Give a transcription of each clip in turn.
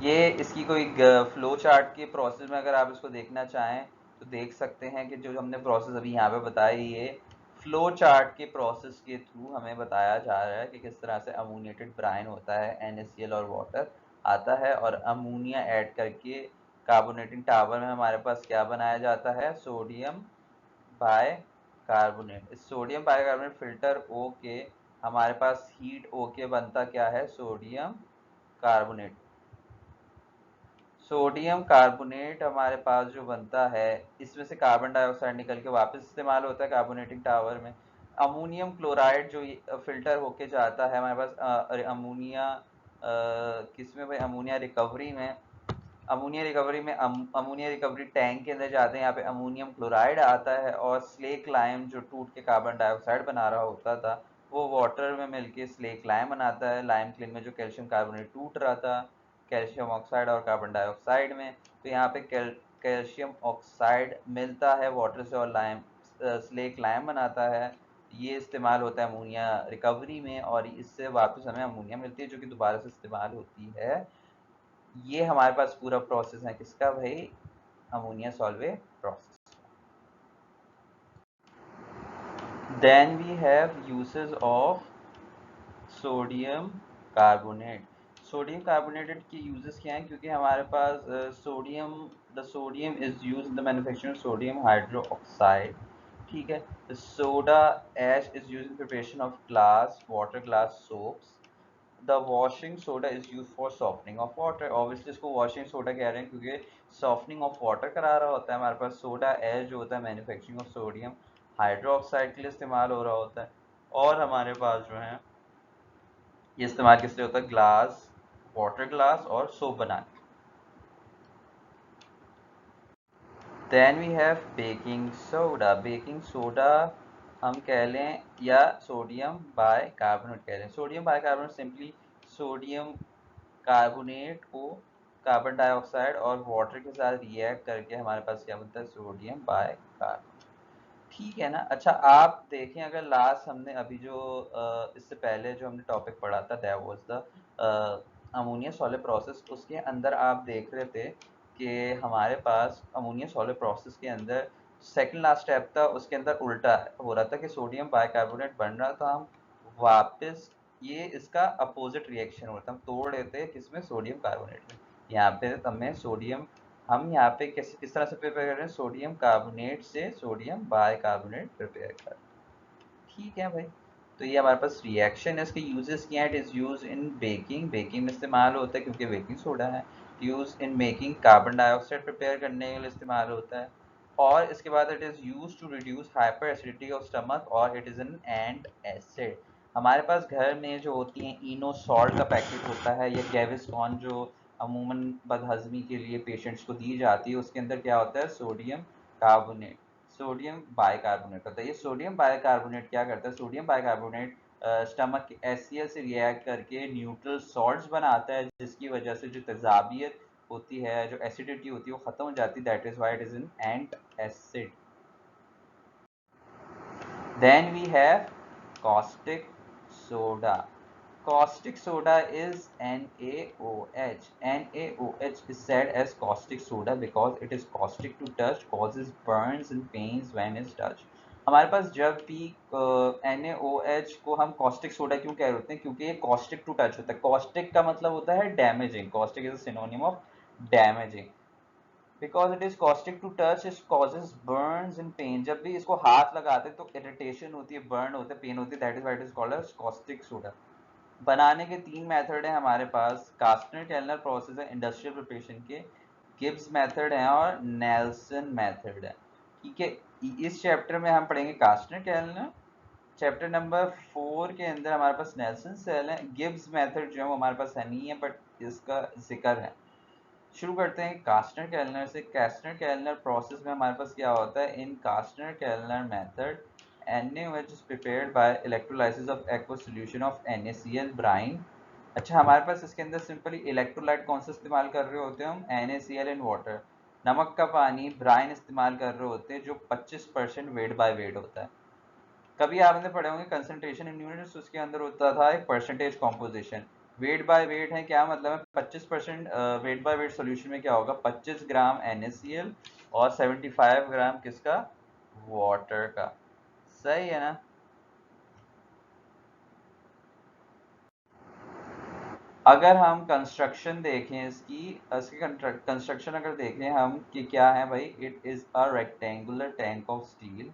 ये इसकी कोई फ्लो चार्ट के प्रोसेस में अगर आप इसको देखना चाहें तो देख सकते हैं कि जो हमने प्रोसेस अभी यहाँ पे बताई, ये फ्लो चार्ट के प्रोसेस के थ्रू हमें बताया जा रहा है कि किस तरह से अमोनिएटेड ब्राइन होता है, NaCl और वाटर आता है और अमोनिया ऐड करके कार्बोनेटिंग टावर में हमारे पास क्या बनाया जाता है, सोडियम बाय कार्बोनेट। इस सोडियम बाय कार्बोनेट फिल्टर ओ के हमारे पास हीट ओ के बनता क्या है, सोडियम कार्बोनेट। सोडियम कार्बोनेट हमारे पास जो बनता है, इसमें से कार्बन डाइऑक्साइड निकल के वापस इस्तेमाल होता है कार्बोनेटिंग टावर में। अमोनियम क्लोराइड जो फिल्टर होके जाता है हमारे पास अमोनिया किस में भाई, अमोनिया रिकवरी में। अमोनिया रिकवरी टैंक के अंदर जाते हैं, यहाँ पे अमोनियम क्लोराइड आता है और स्लेक लाइम जो टूट के कार्बन डाइऑक्साइड बना रहा होता था वो वाटर में मिलके स्लेक लाइम बनाता है। लाइम क्लिन में जो कैल्शियम कार्बोनेट टूट रहा था कैल्शियम ऑक्साइड और कार्बन डाइऑक्साइड में, तो यहाँ पे कैल्शियम ऑक्साइड मिलता है वाटर से और लाइम स्लेक लाइम बनाता है। ये इस्तेमाल होता है अमोनिया रिकवरी में और इससे वापस हमें अमोनिया मिलती है जो कि दोबारा से इस्तेमाल होती है। ये हमारे पास पूरा प्रोसेस है किसका भाई, ammonia solvay process. Then we have uses of sodium carbonate. Sodium carbonated के यूजेस क्या हैं, क्योंकि हमारे पास sodium is use in the manufacturing sodium hydro oxide. ठीक है, soda ash is use in preparation of glass water glass soaps. The washing soda is use for softening of water. Obviously इसको washing soda कह रहे हैं क्योंकि softening of water करा रहा होता है। हमारे पास सोडा एश जो होता है मैन्युफैक्चरिंग ऑफ सोडियम हाइड्रोक्साइड के लिए इस्तेमाल हो रहा होता है। और हमारे पास जो है ये इस्तेमाल किस लिए होता है, ग्लास वाटर ग्लास और सोप बनाने। Then we have baking soda. Baking soda हम कह लें या सोडियम बाय कार्बोनेट कह लें। Sodium bicarbonate simply sodium carbonate को कार्बन डाइऑक्साइड और वाटर के साथ रिएक्ट करके हमारे पास क्या बनता है, सोडियम बाय कार्बोनेट। ठीक है ना। अच्छा आप देखें, अगर लास्ट हमने अभी जो इससे पहले जो हमने टॉपिक पढ़ा था that was the ammonia solid process, उसके अंदर आप देख रहे थे कि हमारे पास अमोनिया सॉलिड प्रोसेस के अंदर सेकंड लास्ट स्टेप था, उसके अंदर उल्टा हो रहा था कि सोडियम बाइकार्बोनेट बन रहा था, हम वापस ये इसका अपोजिट रिएक्शन होता, हम तोड़ लेते किसमें, सोडियम कार्बोनेट में। यहाँ पे हमें सोडियम, हम यहाँ पे किस तरह से प्रिपेयर कर रहे हैं, सोडियम कार्बोनेट से सोडियम बाइकार्बोनेट प्रिपेयर कर रहे हैं। ठीक है भाई, तो ये हमारे पास रिएक्शन है। इसके यूजेस क्या है, it is use in baking, baking में इस्तेमाल होता है क्योंकि बेकिंग सोडा है। Use in making, carbon dioxide prepare करने के लिए इस्तेमाल होता है। और इसके बाद it is use to reduce hyper acidity of stomach और it is an and acid. हमारे पास घर में जो होती है इनो सॉल्ट का पैकेट होता है या गैविस्कॉन जो अमूमन बदहजमी के लिए पेशेंट्स को दी जाती है, उसके अंदर क्या होता है, सोडियम कार्बोनेट, सोडियम बाइकार्बोनेट होता है। ये सोडियम बाइकार्बोनेट क्या करता है, सोडियम बाइकार्बोनेट स्टमक के HCl से रिएक्ट करके न्यूट्रल सॉल्ट्स बनाता है, जिसकी वजह से जो तेजाबियत होती है, जो एसिडिटी होती है वो खत्म हो जाती है। That is why it is an antacid. देन वी हैव caustic soda. Caustic soda is NaOH. NaOH is said as caustic soda because it is caustic to touch, causes burns and pains when it's touched. हमारे पास जब भी NaOH को हम caustic soda क्यों कह रहे होते हैं, क्योंकि ये caustic to touch होता है। caustic का मतलब होता है damaging, caustic is a synonym of damaging, because it is caustic to touch, it causes burns in pain. जब भी इसको हाथ लगाते हैं तो इरिटेशन होती है, बर्न होता है, पेन होती है, that is why it is called as caustic soda. बनाने के 3 मेथड है हमारे पास, कास्टनर केल्नर प्रोसेस है इंडस्ट्रियल प्रिपरेशन के, गिब्स मेथड है और नेल्सन मेथड है। ठीक है, इस चैप्टर में हम पढ़ेंगे कास्टनर केल्नर। चैप्टर नंबर 4 के अंदर हमारे पास नेल्सन सेल है। गिब्स मेथड जो है वो हमारे पास है नहीं है, बट इसका जिक्र है। शुरू करते हैं कास्टनर केल्नर से। कास्टनर केल्नर प्रोसेस में हमारे पास क्या होता है, इन कास्टनर केल्नर method NaOH is prepared by electrolysis of aqueous solution of NaCl brine। अच्छा, हमारे पास इसके अंदर सिंपली इलेक्ट्रोलाइट कौन सा इस्तेमाल कर रहे होते हैं हम, NaCl इन वाटर, नमक का पानी, ब्राइन इस्तेमाल कर रहे होते हैं जो 25% वेट बाय वेट होता है। कभी आपने पढ़े होंगे कंसंट्रेशन इन यूनिट्स, उसके अंदर होता था एक percentage composition, weight by weight है, क्या मतलब है 25%। वेट बाय वेट सोल्यूशन में क्या होगा, 25 ग्राम NaCl और 75 ग्राम किसका, वाटर का। सही है ना। अगर हम कंस्ट्रक्शन देखें इसकी कंस्ट्रक्शन अगर देखें हम कि क्या है भाई, it is a rectangular tank of steel.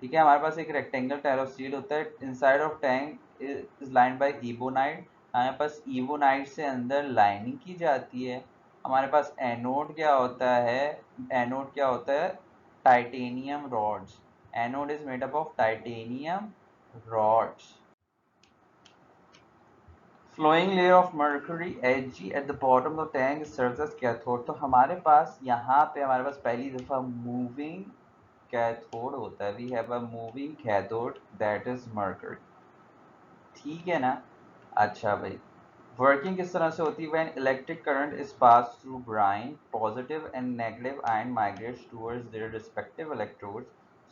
ठीक है, हमारे पास एक रेक्टेंगल टायर ऑफ स्टील होता है। Inside of tank is lined by ebonite. हमारे पास इबोनाइट से अंदर लाइनिंग की जाती है। हमारे पास एनोड क्या होता है, एनोड क्या होता है, titanium rods. Anode is made up of titanium rods. Flowing layer of mercury Hg at the bottom of tank serves as cathode. तो हमारे पास यहाँ पे हमारे पास पहली दफा मूविंग कैथोड होता है। We have a moving cathode that is mercury. ठीक है ना। अच्छा भाई, वर्किंग किस तरह से होती है, when electric current is pass through brine, positive and negative ion migrates towards their respective electrodes.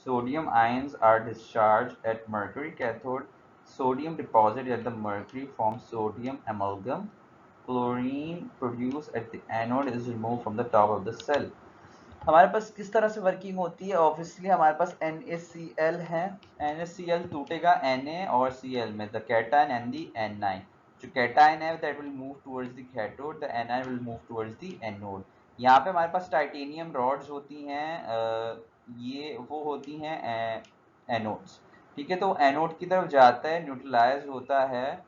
Sodium ions are discharged at mercury cathode. Sodium deposit at the mercury forms sodium amalgam. Chlorine produced at the anode is removed from the top of the cell. हमारे पास किस तरह से working होती है, obviously हमारे पास NaCl है। NaCl टूटेगा Na और Cl में, the cation and the A9. जो कैटायन है that will move towards the cathode, the A9 will move towards the anode. यहाँ पे हमारे पास टाइटेनियम रॉड्स होती हैं, ये वो होती हैं एनोड्स। ठीक है, तो एनोड की तरफ जाता है, न्यूट्रलाइज होता है।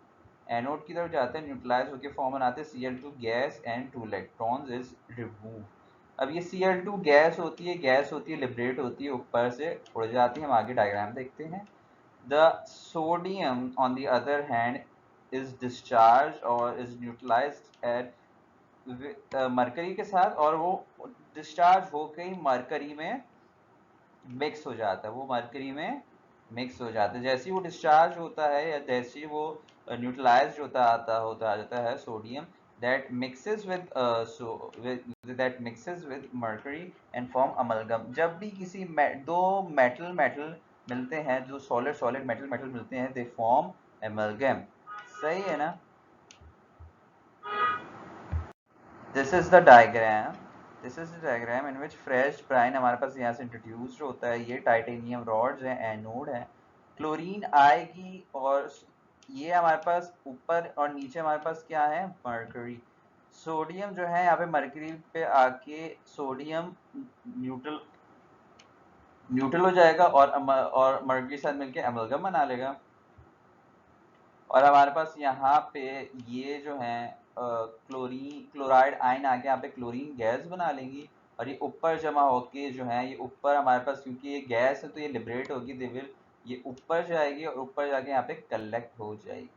एनोड की तरफ जाता है, न्यूट्रलाइज होकर फॉर्म बनाते हैं Cl2 gas and 2 electrons is remove. अब ये Cl2 गैस होती है, लिबरेट होती है, ऊपर से उड़ जाती है। हम आगे डायग्राम देखते हैं। The sodium on the other hand is discharge और इज न्यूट्रलाइज एट मरकरी के साथ, और वो डिस्चार्ज होकर ही मरकरी में मिक्स हो जाता है, वो मरकरी में मिक्स हो जाता है। जैसे ही वो डिस्चार्ज होता है या जैसे ही वो न्यूट्रलाइज्ड होता जाता है sodium, that mixes with mercury and form amalgam। जब भी किसी दो मेटल मिलते हैं, जो सॉलिड मेटल मिलते हैं, they form amalgam। सही है ना। This is the diagram. This is the diagram in which fresh brine हमारे पास यहाँ से इंट्रोड्यूस्ड होता है। ये टाइटेनियम रॉड्स हैं, एनोड है। क्लोरीन आएगी और ये हमारे पास ऊपर और नीचे हमारे पास क्या है, मर्करी। सोडियम जो है यहाँ पे मर्करी पे आके सोडियम न्यूट्रल न्यूट्रल हो जाएगा और मर्करी के साथ मिलके एमलगम बना लेगा। और हमारे पास यहाँ पे ये जो है क्लोराइड आयन आके यहाँ पे क्लोरीन गैस बना लेंगी, और ये ऊपर जमा होके जो है, ये ऊपर हमारे पास क्योंकि ये गैस है तो ये लिबरेट होगी, दे विल ये ऊपर जाएगी और ऊपर जाके यहाँ पे कलेक्ट हो जाएगी।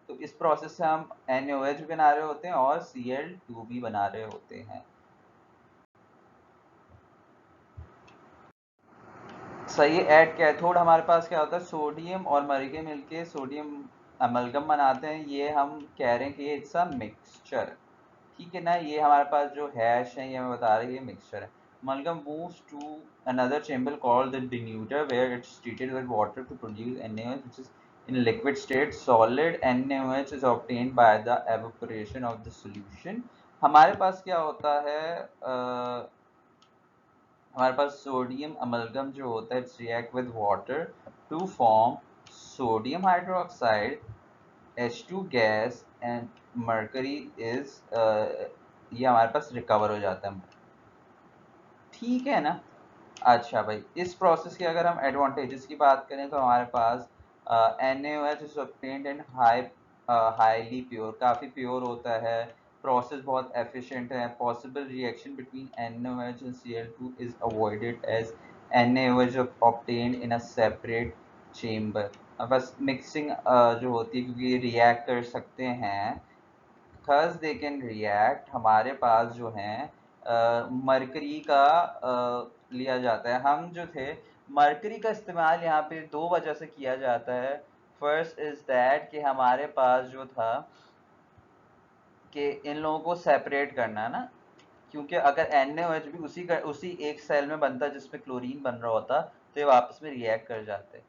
तो इस प्रोसेस से हम NaOH भी बना रहे होते हैं और Cl2 भी बना रहे होते हैं। सही है। एट कैथोड हमारे पास क्या होता है, सोडियम और मरके मिलके सोडियम अमलगम बनाते हैं। ये हम कह रहे हैं कि इट्स अ मिक्सचर। ठीक है ना, ये हमारे पास जो हैश है ये हमें बता रही है मिक्सचर है। Amalgam moves to another chamber called the denuder where it's treated with water to produce NaOH which is in liquid state. Solid NaOH is obtained by the evaporation of the solution। हमारे पास क्या होता है, हमारे पास sodium amalgam जो होता है, it's react with water to form sodium hydroxide H2 gas and mercury is, ये हमारे पास रिकवर हो जाता है। ठीक है ना। अच्छा भाई, इस प्रोसेस के अगर हम एडवांटेजेस की बात करें तो हमारे पास NaOH is obtained in highly pure, काफ़ी प्योर होता है। प्रोसेस बहुत एफिशिएंट है। Possible reaction between NaOH and Cl2 is avoided as NaOH obtained in a separate chamber. बस मिक्सिंग जो होती है, क्योंकि ये रिएक्ट कर सकते हैं, thus they can react। हमारे पास जो है मरकरी का लिया जाता है। हम जो थे मरकरी का इस्तेमाल यहाँ पे दो वजह से किया जाता है। फर्स्ट इज दैट कि हमारे पास जो था कि इन लोगों को सेपरेट करना ना, क्योंकि अगर NaOH भी उसी एक सेल में बनता जिसमें क्लोरीन बन रहा होता तो ये आपस में रिएक्ट कर जाते।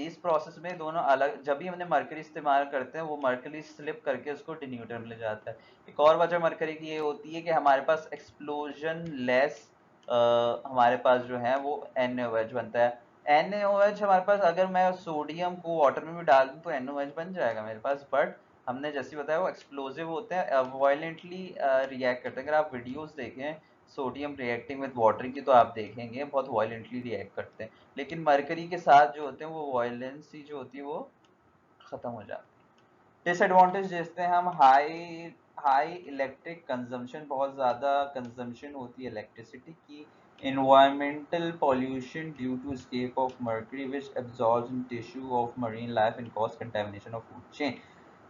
इस प्रोसेस में दोनों अलग, जब भी हमने मरकरी इस्तेमाल करते हैं वो मरकरी स्लिप करके उसको डिन्यूटर में ले जाता है। एक और वजह मरकरी की ये होती है कि हमारे पास एक्सप्लोजन लेस हमारे पास जो है वो NaOH बनता है। NaOH हमारे पास, अगर मैं सोडियम को वाटर में भी डाल दूं तो NaOH बन जाएगा मेरे पास, बट हमने जैसे बताया वो एक्सप्लोजिव होते हैं, वायलेंटली रिएक्ट करते हैं। अगर आप वीडियोस देखें सोडियम रिएक्टिंग विद वाटर की तो आप देखेंगे बहुत वायलेंटली रिएक्ट करते हैं, लेकिन मरकरी के साथ जो होते हैं वो वायलेंसी जो होती है वो खत्म हो जाती है। डिसएडवांटेज देखते हैं हम, हाई हाई इलेक्ट्रिक कंजम्पशन, बहुत ज़्यादा कंजम्पशन होती है इलेक्ट्रिसिटी की। environmental pollution due to escape of mercury which absorbs in tissue of marine life and cause contamination of food chain.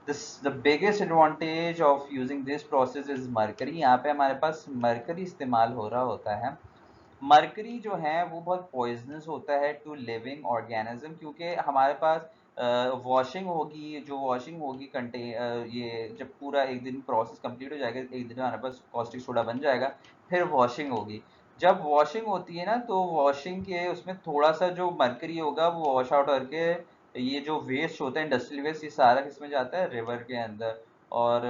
The biggest advantage of using this process is mercury। यहाँ पे हमारे पास mercury इस्तेमाल हो रहा होता है। Mercury जो है वो बहुत पॉइजनस होता है टू लिविंग ऑर्गेनिज्म, क्योंकि हमारे पास वॉशिंग होगी, जो वॉशिंग होगी ये जब पूरा एक दिन प्रोसेस कंप्लीट हो जाएगा, एक दिन में हमारे पास कॉस्टिक सोडा बन जाएगा, फिर वॉशिंग होगी। जब वॉशिंग होती है ना तो वॉशिंग के उसमें थोड़ा सा जो मरकरी होगा वो वॉश आउट करके ये जो वेस्ट होता है इंडस्ट्रियल वेस्ट, ये सारा किसमें जाता है, रिवर के अंदर और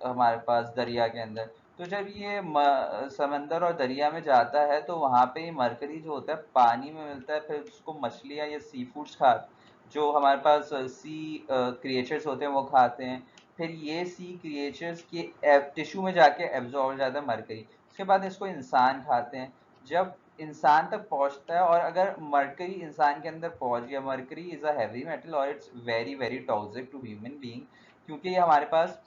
हमारे पास दरिया के अंदर। तो जब ये समंदर और दरिया में जाता है तो वहाँ पे मरकरी जो होता है पानी में मिलता है, फिर उसको मछलियाँ या सी फूड्स खा, जो हमारे पास सी क्रिएचर्स होते हैं वो खाते हैं। फिर ये सी क्रिएचर्स के टिश्यू में जाके एब्जॉर्ब हो जाता है मरकरी, उसके बाद इसको इंसान खाते हैं। जब इंसान तक पहुंचता है और अगर मरकरी इंसान के अंदर पहुंच गया, mercury is a heavy metal और it's very very toxic to human being, क्योंकि ये हमारे पास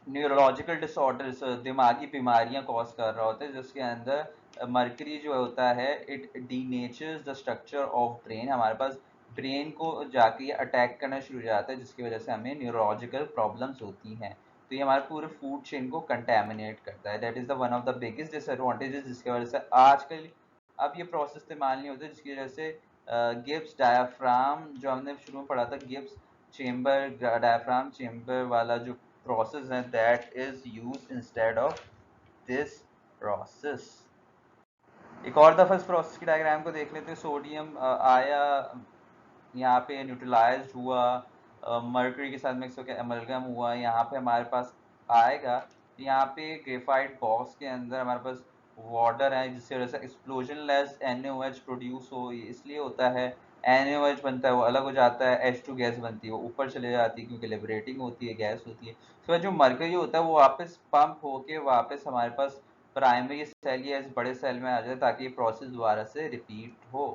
न्यूरोलॉजिकल डिसऑर्डर्स, दिमागी बीमारियां कॉज कर रहा होता है, जिसके अंदर मरकरी जो होता है it denatures the structure of brain, हमारे पास ब्रेन को जाके ये अटैक करना शुरू हो जाता है, जिसकी वजह से हमें न्यूरोलॉजिकल प्रॉब्लम्स होती हैं। तो ये हमारे पूरे फूड चेन को कंटेमिनेट करता है। That is the one of the biggest disadvantages, जिसकी वजह से आजकल अब ये प्रोसेस इस्तेमाल नहीं होते, जिसकी वजह से गिब्स डायाफ्राम जो हमने शुरू में पढ़ा था, गिब्स चेम्बर डायाफ्राम चेम्बर वाला जो process and that is used instead of this process। एक और दफा इस प्रोसेस की डायग्राम को देख लेते हैं। सोडियम आया यहाँ पे न्यूट्रलाइज हुआ, मर्करी के साथ मिक्स होकर एमलगम हुआ, यहाँ पे हमारे पास आएगा, यहाँ पे ग्रेफाइट बॉक्स के अंदर हमारे पास वाटर है, जिसकी वजह से एक्सप्लोजन लेस NaOH प्रोड्यूस हो, इसलिए होता है। NaOH बनता है वो अलग हो जाता है, H2 गैस बनती है वो ऊपर चले जाती है क्योंकि लिबरेटिंग होती है, गैस होती है। तो जो मरकरी होता है वो वापस पंप होके वापस हमारे पास प्राइमरी सेल या इस बड़े सेल में आ जाए ताकि ये प्रोसेस दोबारा से रिपीट हो।